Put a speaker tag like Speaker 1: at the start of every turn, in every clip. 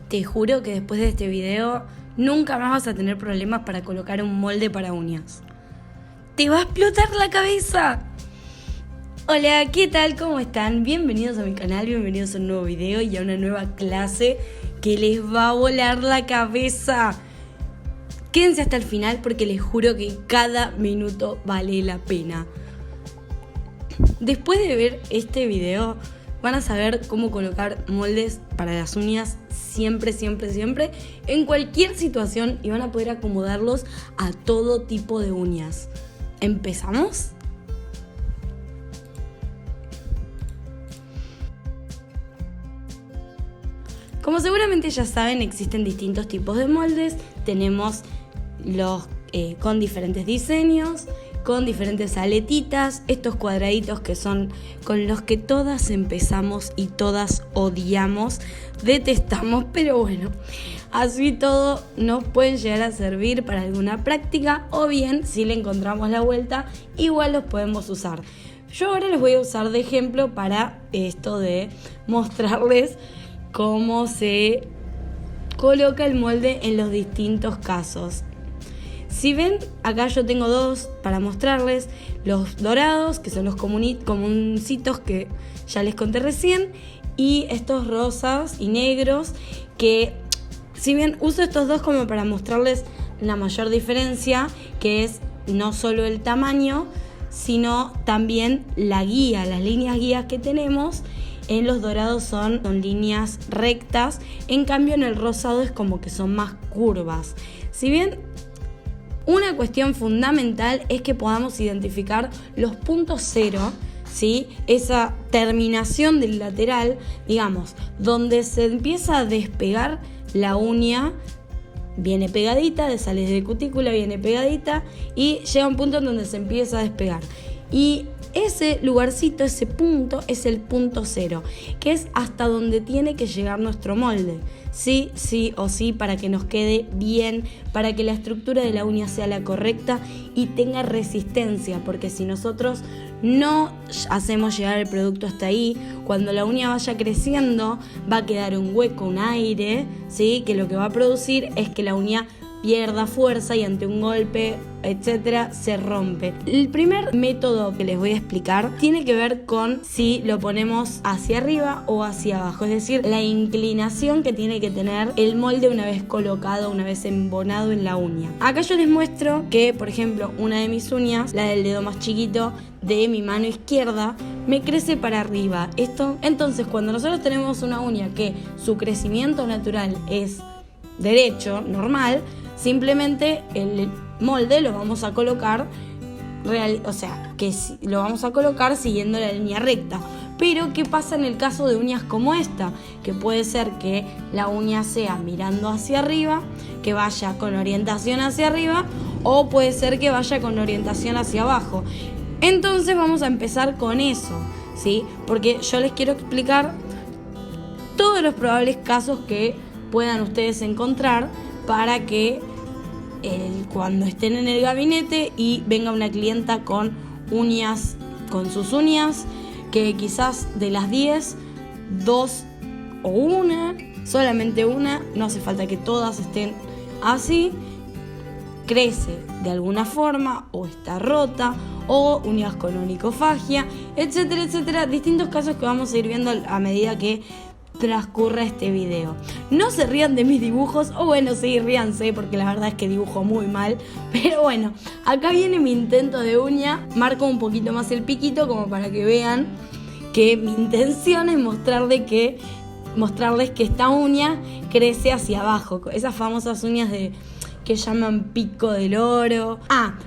Speaker 1: Te juro que después de este video nunca más vas a tener problemas para colocar un molde para uñas. ¡Te va a explotar la cabeza! Hola, ¿qué tal? ¿Cómo están? Bienvenidos a mi canal, bienvenidos a un nuevo video y a una nueva clase que les va a volar la cabeza. Quédense hasta el final porque les juro que cada minuto vale la pena. Después de ver este video van a saber cómo colocar moldes para las uñas siempre, en cualquier situación, y van a poder acomodarlos a todo tipo de uñas. ¿Empezamos? Como seguramente ya saben, existen distintos tipos de moldes. Tenemos los con diferentes diseños, con diferentes aletitas, estos cuadraditos que son con los que todas empezamos y todas odiamos, detestamos, pero bueno, así todo nos pueden llegar a servir para alguna práctica, o bien si le encontramos la vuelta, igual los podemos usar. Yo ahora les voy a usar de ejemplo para esto de mostrarles cómo se coloca el molde en los distintos casos. Si ven, acá yo tengo dos para mostrarles: los dorados, que son los comuncitos que ya les conté recién, y estos rosas y negros, que si bien uso estos dos como para mostrarles la mayor diferencia, que es no solo el tamaño, sino también la guía, las líneas guías que tenemos. En los dorados son líneas rectas, en cambio en el rosado es como que son más curvas. Si bien una cuestión fundamental es que podamos identificar los puntos cero, ¿sí? Esa terminación del lateral, digamos, donde se empieza a despegar la uña, viene pegadita, sale de cutícula, viene pegadita y llega a un punto en donde se empieza a despegar. Y ese lugarcito, ese punto, es el punto cero, que es hasta donde tiene que llegar nuestro molde. Sí o sí, para que nos quede bien, para que la estructura de la uña sea la correcta y tenga resistencia, porque si nosotros no hacemos llegar el producto hasta ahí, cuando la uña vaya creciendo va a quedar un hueco, un aire, ¿sí? Que lo que va a producir es que la uña pierda fuerza y ante un golpe, etcétera, se rompe. El primer método que les voy a explicar tiene que ver con si lo ponemos hacia arriba o hacia abajo, es decir, la inclinación que tiene que tener el molde una vez colocado, una vez embonado en la uña. Acá yo les muestro que, por ejemplo, una de mis uñas, la del dedo más chiquito de mi mano izquierda, me crece para arriba. Entonces, cuando nosotros tenemos una uña que su crecimiento natural es derecho, normal, simplemente el molde lo vamos a colocar lo vamos a colocar siguiendo la línea recta. Pero ¿qué pasa en el caso de uñas como esta? Que puede ser que la uña sea mirando hacia arriba, que vaya con orientación hacia arriba, o puede ser que vaya con orientación hacia abajo. Entonces vamos a empezar con eso, ¿sí? Porque yo les quiero explicar todos los probables casos que puedan ustedes encontrar para que cuando estén en el gabinete y venga una clienta con sus uñas, que quizás de las 10, 2 o una, solamente una, no hace falta que todas estén así, crece de alguna forma o está rota, o uñas con onicofagia, etcétera, distintos casos que vamos a ir viendo a medida que transcurra este video. No se rían de mis dibujos, o bueno, sí, ríanse, porque la verdad es que dibujo muy mal, pero bueno, acá viene mi intento de uña. Marco un poquito más el piquito como para que vean que mi intención es mostrarles que esta uña crece hacia abajo, esas famosas uñas que llaman pico del oro.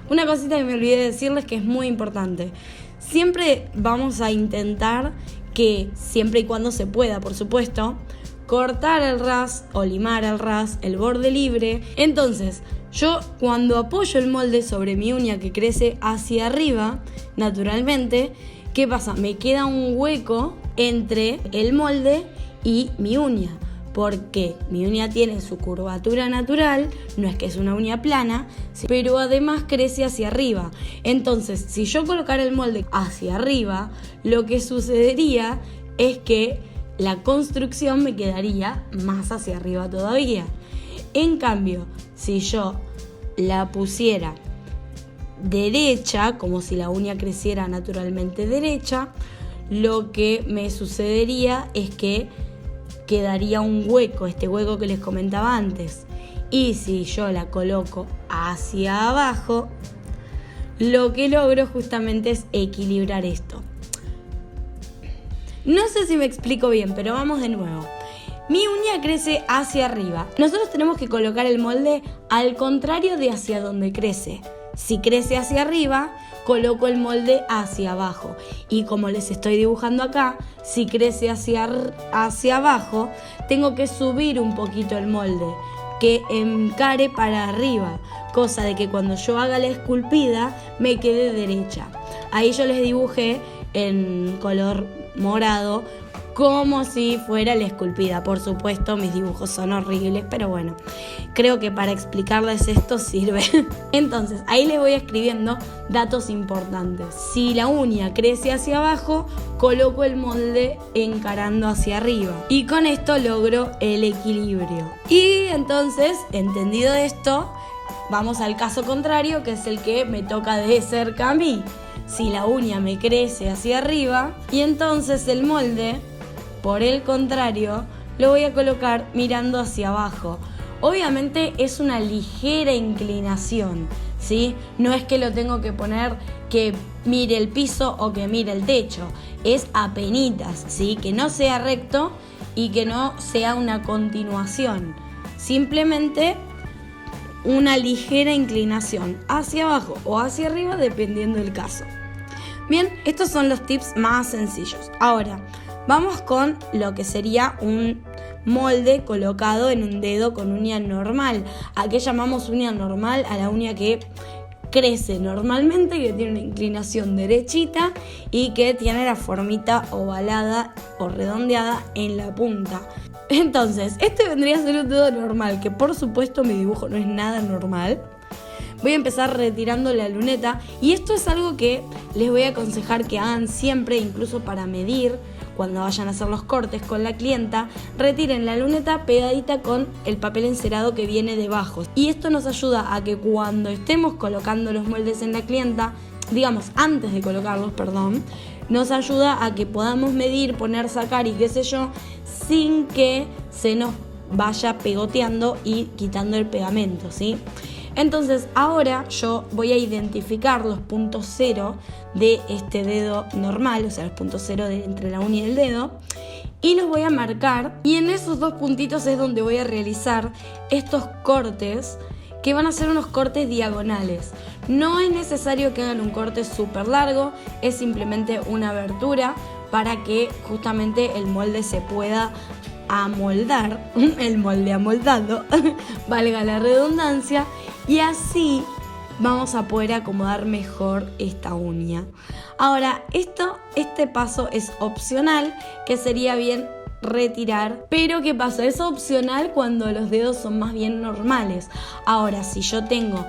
Speaker 1: Una cosita que me olvidé de decirles, que es muy importante: siempre vamos a intentar que, siempre y cuando se pueda, por supuesto, cortar el ras o limar el ras, el borde libre. Entonces, yo cuando apoyo el molde sobre mi uña que crece hacia arriba, naturalmente, ¿qué pasa? Me queda un hueco entre el molde y mi uña, porque mi uña tiene su curvatura natural, no es que es una uña plana, pero además crece hacia arriba. Entonces, si yo colocara el molde hacia arriba, lo que sucedería es que la construcción me quedaría más hacia arriba todavía. En cambio, si yo la pusiera derecha, como si la uña creciera naturalmente derecha, lo que me sucedería es que quedaría un hueco, este hueco que les comentaba antes. Y si yo la coloco hacia abajo, lo que logro justamente es equilibrar esto. No sé si me explico bien, pero vamos de nuevo. Mi uña crece hacia arriba. Nosotros tenemos que colocar el molde al contrario de hacia donde crece. Si crece hacia arriba, coloco el molde hacia abajo. Y como les estoy dibujando acá, si crece hacia abajo, tengo que subir un poquito el molde, que encare para arriba, cosa de que cuando yo haga la esculpida me quede derecha. Ahí yo les dibujé en color morado como si fuera la esculpida. Por supuesto, mis dibujos son horribles, pero bueno, creo que para explicarles esto sirve. Entonces, ahí les voy escribiendo datos importantes. Si la uña crece hacia abajo, coloco el molde encarando hacia arriba. Y con esto logro el equilibrio. Y entonces, entendido esto, vamos al caso contrario, que es el que me toca de cerca a mí. Si la uña me crece hacia arriba, y entonces el molde, por el contrario, lo voy a colocar mirando hacia abajo. Obviamente es una ligera inclinación, ¿sí? No es que lo tengo que poner que mire el piso o que mire el techo. Es apenitas, ¿sí? Que no sea recto y que no sea una continuación. Simplemente una ligera inclinación hacia abajo o hacia arriba dependiendo del caso. Bien, estos son los tips más sencillos. Ahora, vamos con lo que sería un molde colocado en un dedo con uña normal. ¿A qué llamamos uña normal? A la uña que crece normalmente, que tiene una inclinación derechita y que tiene la formita ovalada o redondeada en la punta. Entonces, este vendría a ser un dedo normal, que por supuesto mi dibujo no es nada normal. Voy a empezar retirando la luneta y esto es algo que les voy a aconsejar que hagan siempre, incluso para medir. Cuando vayan a hacer los cortes con la clienta, retiren la luneta pegadita con el papel encerado que viene debajo. Y esto nos ayuda a que cuando estemos colocando los moldes en la clienta, digamos antes de colocarlos, nos ayuda a que podamos medir, poner, sacar y qué sé yo, sin que se nos vaya pegoteando y quitando el pegamento, ¿sí? Entonces ahora yo voy a identificar los puntos cero de este dedo normal, o sea los puntos cero entre la uña y el dedo, y los voy a marcar, y en esos dos puntitos es donde voy a realizar estos cortes que van a ser unos cortes diagonales. No es necesario que hagan un corte súper largo, es simplemente una abertura para que justamente el molde se pueda amoldar, el molde amoldado, valga la redundancia, y así vamos a poder acomodar mejor esta uña. Ahora, este paso es opcional, que sería bien retirar, pero ¿qué pasa? Es opcional cuando los dedos son más bien normales. Ahora, si yo tengo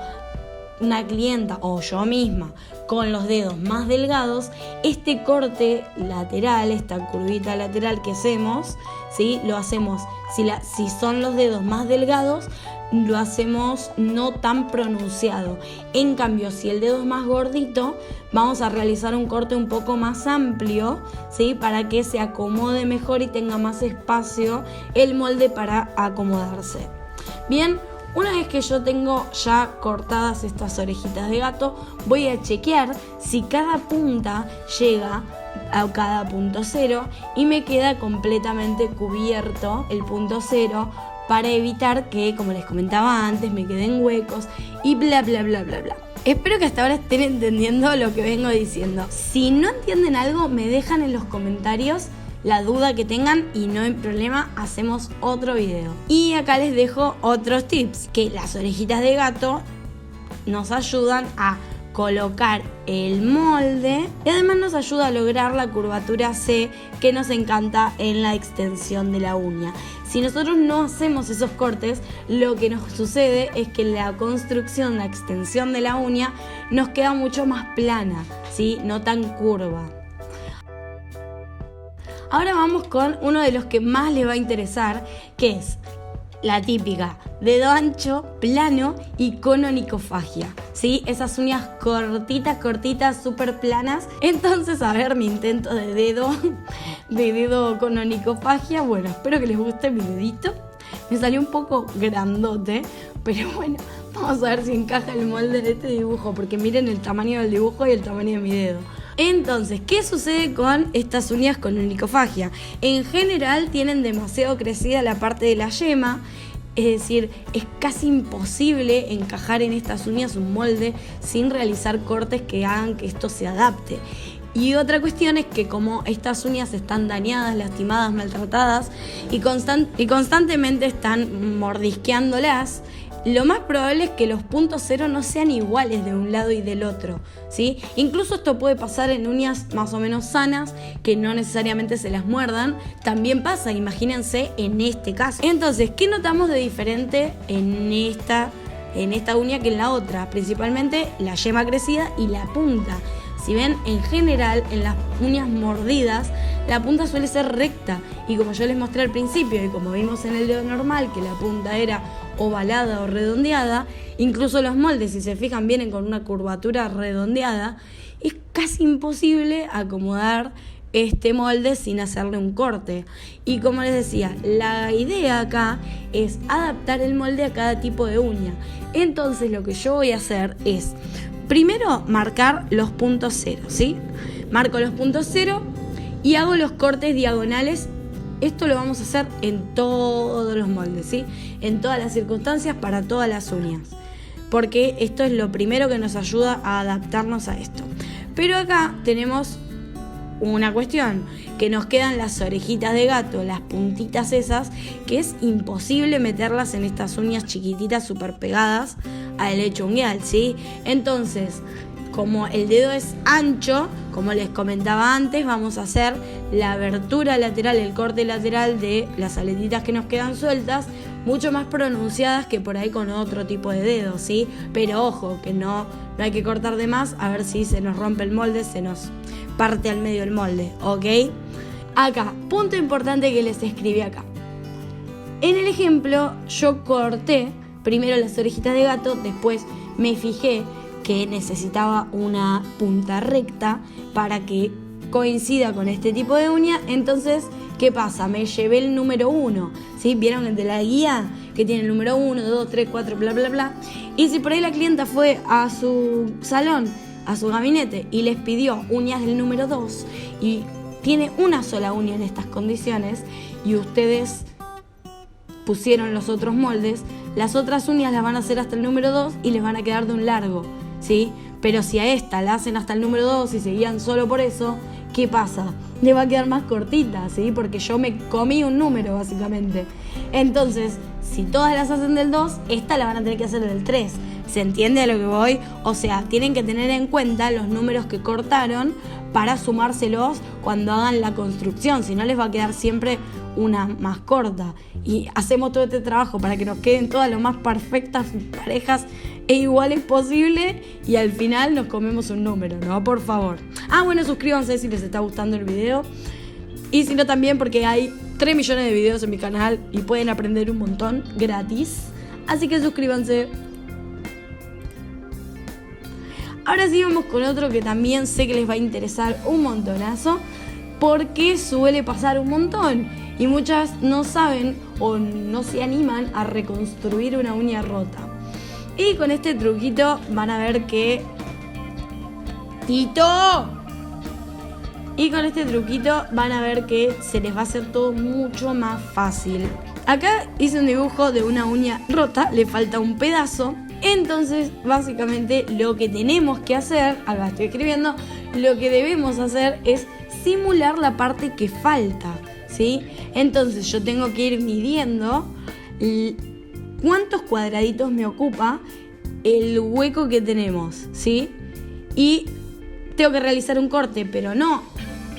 Speaker 1: una clienta o yo misma con los dedos más delgados, este corte lateral, esta curvita lateral que hacemos, ¿sí? Lo hacemos, si son los dedos más delgados, lo hacemos no tan pronunciado. En cambio, si el dedo es más gordito, vamos a realizar un corte un poco más amplio, ¿sí? Para que se acomode mejor y tenga más espacio el molde para acomodarse. Bien, una vez que yo tengo ya cortadas estas orejitas de gato, voy a chequear si cada punta llega a cada punto cero y me queda completamente cubierto el punto cero, para evitar que, como les comentaba antes, me queden huecos y bla bla bla bla bla. Espero que hasta ahora estén entendiendo lo que vengo diciendo. Si no entienden algo, me dejan en los comentarios la duda que tengan y no hay problema, hacemos otro video. Y acá les dejo otros tips, que las orejitas de gato nos ayudan a colocar el molde y además nos ayuda a lograr la curvatura C que nos encanta en la extensión de la uña. Si nosotros no hacemos esos cortes, lo que nos sucede es que la construcción, la extensión de la uña nos queda mucho más plana, ¿sí? No tan curva. Ahora vamos con uno de los que más les va a interesar, que es la típica dedo ancho, plano y con onicofagia, ¿sí? Esas uñas cortitas, súper planas. Entonces, a ver, mi intento de dedo con onicofagia. Bueno, espero que les guste mi dedito. Me salió un poco grandote, pero bueno, vamos a ver si encaja el molde de este dibujo, porque miren el tamaño del dibujo y el tamaño de mi dedo. Entonces, ¿qué sucede con estas uñas con onicofagia? En general tienen demasiado crecida la parte de la yema, es decir, es casi imposible encajar en estas uñas un molde sin realizar cortes que hagan que esto se adapte. Y otra cuestión es que como estas uñas están dañadas, lastimadas, maltratadas y constantemente están mordisqueándolas, lo más probable es que los puntos cero no sean iguales de un lado y del otro, ¿sí? Incluso esto puede pasar en uñas más o menos sanas, que no necesariamente se las muerdan. También pasa, imagínense, en este caso. Entonces, ¿qué notamos de diferente en esta uña que en la otra? Principalmente la yema crecida y la punta. Si ven, en general, en las uñas mordidas, la punta suele ser recta. Y como yo les mostré al principio, y como vimos en el dedo normal, que la punta era ovalada o redondeada, incluso los moldes, si se fijan, vienen con una curvatura redondeada, es casi imposible acomodar este molde sin hacerle un corte. Y como les decía, la idea acá es adaptar el molde a cada tipo de uña. Entonces lo que yo voy a hacer es, primero, marcar los puntos cero, ¿sí? Marco los puntos cero y hago los cortes diagonales. Esto lo vamos a hacer en todos los moldes, ¿sí? En todas las circunstancias, para todas las uñas. Porque esto es lo primero que nos ayuda a adaptarnos a esto. Pero acá tenemos una cuestión, que nos quedan las orejitas de gato, las puntitas esas, que es imposible meterlas en estas uñas chiquititas súper pegadas al lecho unguial, ¿sí? Entonces, como el dedo es ancho, como les comentaba antes, vamos a hacer la abertura lateral, el corte lateral de las aletitas que nos quedan sueltas, mucho más pronunciadas que por ahí con otro tipo de dedo, ¿sí? Pero ojo, que no hay que cortar de más, a ver si se nos rompe el molde, se nos parte al medio el molde, ¿ok? Acá, punto importante que les escribí acá. En el ejemplo, yo corté primero las orejitas de gato, después me fijé que necesitaba una punta recta para que coincida con este tipo de uña. Entonces, ¿qué pasa? Me llevé el número 1, ¿sí? ¿Vieron el de la guía? Que tiene el número 1, 2, 3, 4, bla, bla, bla. Y si por ahí la clienta fue a su salón, a su gabinete, y les pidió uñas del número 2, y tiene una sola uña en estas condiciones, y ustedes pusieron los otros moldes, las otras uñas las van a hacer hasta el número 2 y les van a quedar de un largo, ¿sí? Pero si a esta la hacen hasta el número 2 y se guían solo por eso, ¿qué pasa? Le va a quedar más cortita, ¿sí? Porque yo me comí un número, básicamente. Entonces, si todas las hacen del 2, esta la van a tener que hacer del 3. ¿Se entiende a lo que voy? O sea, tienen que tener en cuenta los números que cortaron para sumárselos cuando hagan la construcción. Si no, les va a quedar siempre una más corta. Y hacemos todo este trabajo para que nos queden todas lo más perfectas, parejas e iguales posible, y al final nos comemos un número, ¿no? Por favor. Bueno, suscríbanse si les está gustando el video. Y si no, también, porque hay 3 millones de videos en mi canal y pueden aprender un montón gratis. Así que suscríbanse. Ahora sí vamos con otro que también sé que les va a interesar un montonazo, porque suele pasar un montón y muchas no saben o no se animan a reconstruir una uña rota. Y con este truquito van a ver que... Y con este truquito van a ver que se les va a hacer todo mucho más fácil. Acá hice un dibujo de una uña rota, le falta un pedazo. Entonces, básicamente lo que tenemos que hacer, acá estoy escribiendo, lo que debemos hacer es simular la parte que falta, ¿sí? Entonces yo tengo que ir midiendo cuántos cuadraditos me ocupa el hueco que tenemos, ¿sí? Y tengo que realizar un corte, pero no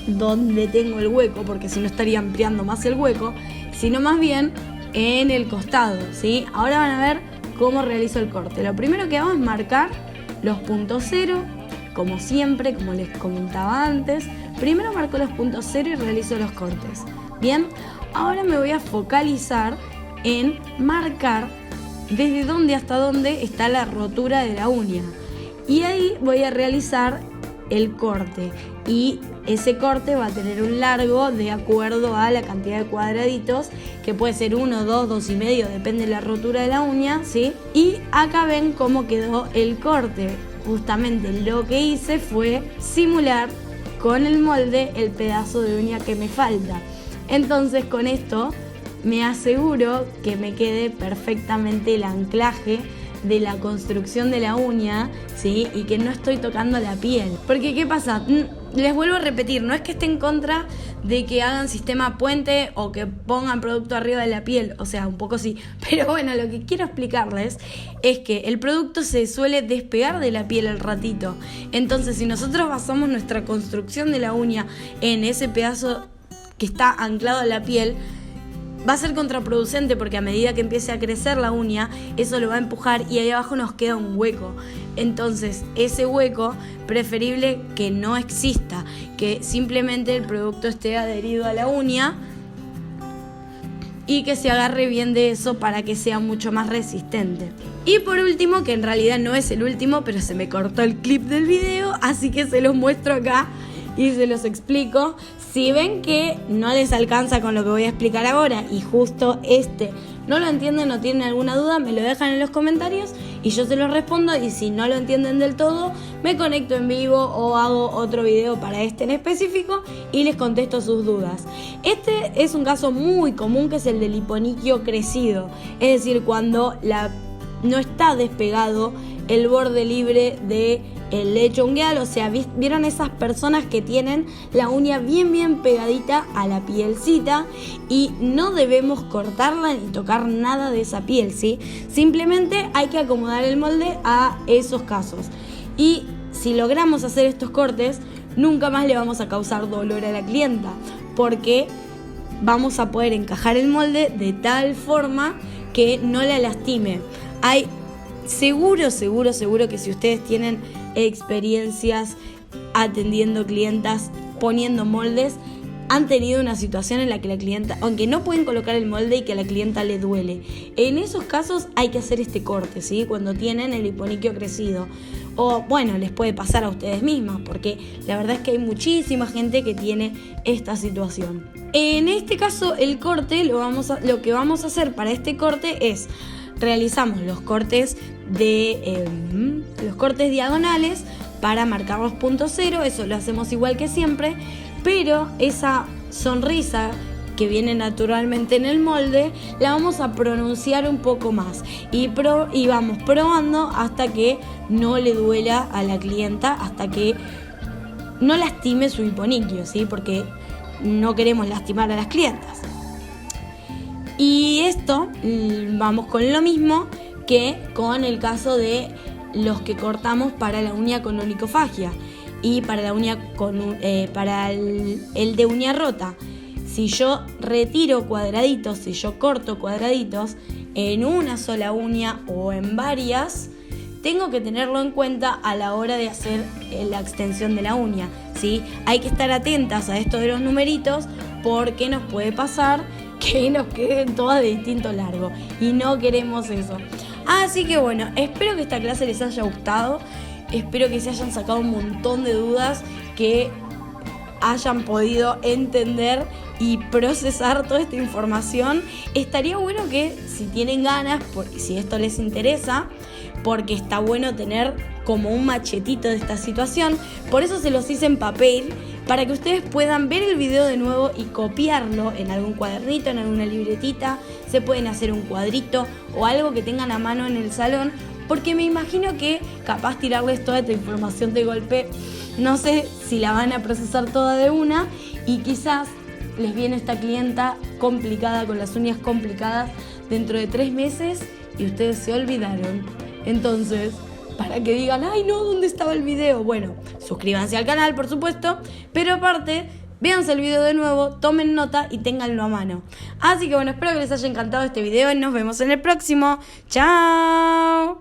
Speaker 1: donde tengo el hueco, porque si no estaría ampliando más el hueco, sino más bien en el costado, ¿sí? Ahora van a ver cómo realizo el corte. Lo primero que hago es marcar los puntos cero, como siempre, como les comentaba antes. Primero marco los puntos cero y realizo los cortes. Bien, ahora me voy a focalizar en marcar desde dónde hasta dónde está la rotura de la uña. Y ahí voy a realizar el corte. Y ese corte va a tener un largo de acuerdo a la cantidad de cuadraditos, que puede ser 1, 2, 2,5, depende de la rotura de la uña, ¿sí? Y acá ven cómo quedó el corte. Justamente lo que hice fue simular con el molde el pedazo de uña que me falta. Entonces con esto me aseguro que me quede perfectamente el anclaje de la construcción de la uña, ¿sí? Y que no estoy tocando la piel. Porque ¿qué pasa? Les vuelvo a repetir, no es que esté en contra de que hagan sistema puente o que pongan producto arriba de la piel, o sea, un poco sí. Pero bueno, lo que quiero explicarles es que el producto se suele despegar de la piel al ratito. Entonces, si nosotros basamos nuestra construcción de la uña en ese pedazo que está anclado a la piel, va a ser contraproducente porque a medida que empiece a crecer la uña, eso lo va a empujar y ahí abajo nos queda un hueco. Entonces, ese hueco, preferible que no exista, que simplemente el producto esté adherido a la uña y que se agarre bien de eso para que sea mucho más resistente. Y por último, que en realidad no es el último, pero se me cortó el clip del video, así que se los muestro acá y se los explico. Si ven que no les alcanza con lo que voy a explicar ahora y justo no lo entienden o tienen alguna duda, me lo dejan en los comentarios y yo se los respondo, y si no lo entienden del todo, me conecto en vivo o hago otro video para en específico y les contesto sus dudas. Este es un caso muy común, que es el del hiponiquio crecido, es decir, cuando no está despegado el borde libre de el lecho ungueal, o sea, ¿vieron esas personas que tienen la uña bien pegadita a la pielcita? Y no debemos cortarla ni tocar nada de esa piel, ¿sí? Simplemente hay que acomodar el molde a esos casos. Y si logramos hacer estos cortes, nunca más le vamos a causar dolor a la clienta, porque vamos a poder encajar el molde de tal forma que no la lastime. Hay seguro que si ustedes tienen experiencias atendiendo clientas, poniendo moldes, han tenido una situación en la que la clienta, aunque no pueden colocar el molde y que a la clienta le duele. En esos casos hay que hacer este corte, ¿sí? Cuando tienen el hiponiquio crecido. O bueno, les puede pasar a ustedes mismas, porque la verdad es que hay muchísima gente que tiene esta situación. En este caso, el corte, lo que vamos a hacer para este corte es: realizamos los cortes los cortes diagonales para marcar los puntos cero. Eso lo hacemos igual que siempre, pero esa sonrisa que viene naturalmente en el molde la vamos a pronunciar un poco más y vamos probando hasta que no le duela a la clienta, hasta que no lastime su hiponiquio, ¿sí? Porque no queremos lastimar a las clientas. Y esto vamos con lo mismo que con el caso de los que cortamos para la uña con onicofagia y para la uña para el de uña rota. Si yo retiro cuadraditos, si yo corto cuadraditos en una sola uña o en varias, tengo que tenerlo en cuenta a la hora de hacer la extensión de la uña, ¿sí? Hay que estar atentas a esto de los numeritos, porque nos puede pasar que nos queden todas de distinto largo y no queremos eso. Así que bueno, espero que esta clase les haya gustado, espero que se hayan sacado un montón de dudas, que hayan podido entender y procesar toda esta información. Estaría bueno que, si tienen ganas, si esto les interesa, porque está bueno tener como un machetito de esta situación, por eso se los hice en papel, para que ustedes puedan ver el video de nuevo y copiarlo en algún cuadernito, en alguna libretita. Se pueden hacer un cuadrito o algo que tengan a mano en el salón, porque me imagino que capaz tirarles toda esta información de golpe, no sé si la van a procesar toda de una, y quizás les viene esta clienta complicada, con las uñas complicadas, dentro de 3 meses y ustedes se olvidaron. Entonces, para que digan, ay no, ¿dónde estaba el video? Bueno, suscríbanse al canal, por supuesto, pero aparte, véanse el video de nuevo, tomen nota y ténganlo a mano. Así que bueno, espero que les haya encantado este video y nos vemos en el próximo. ¡Chao!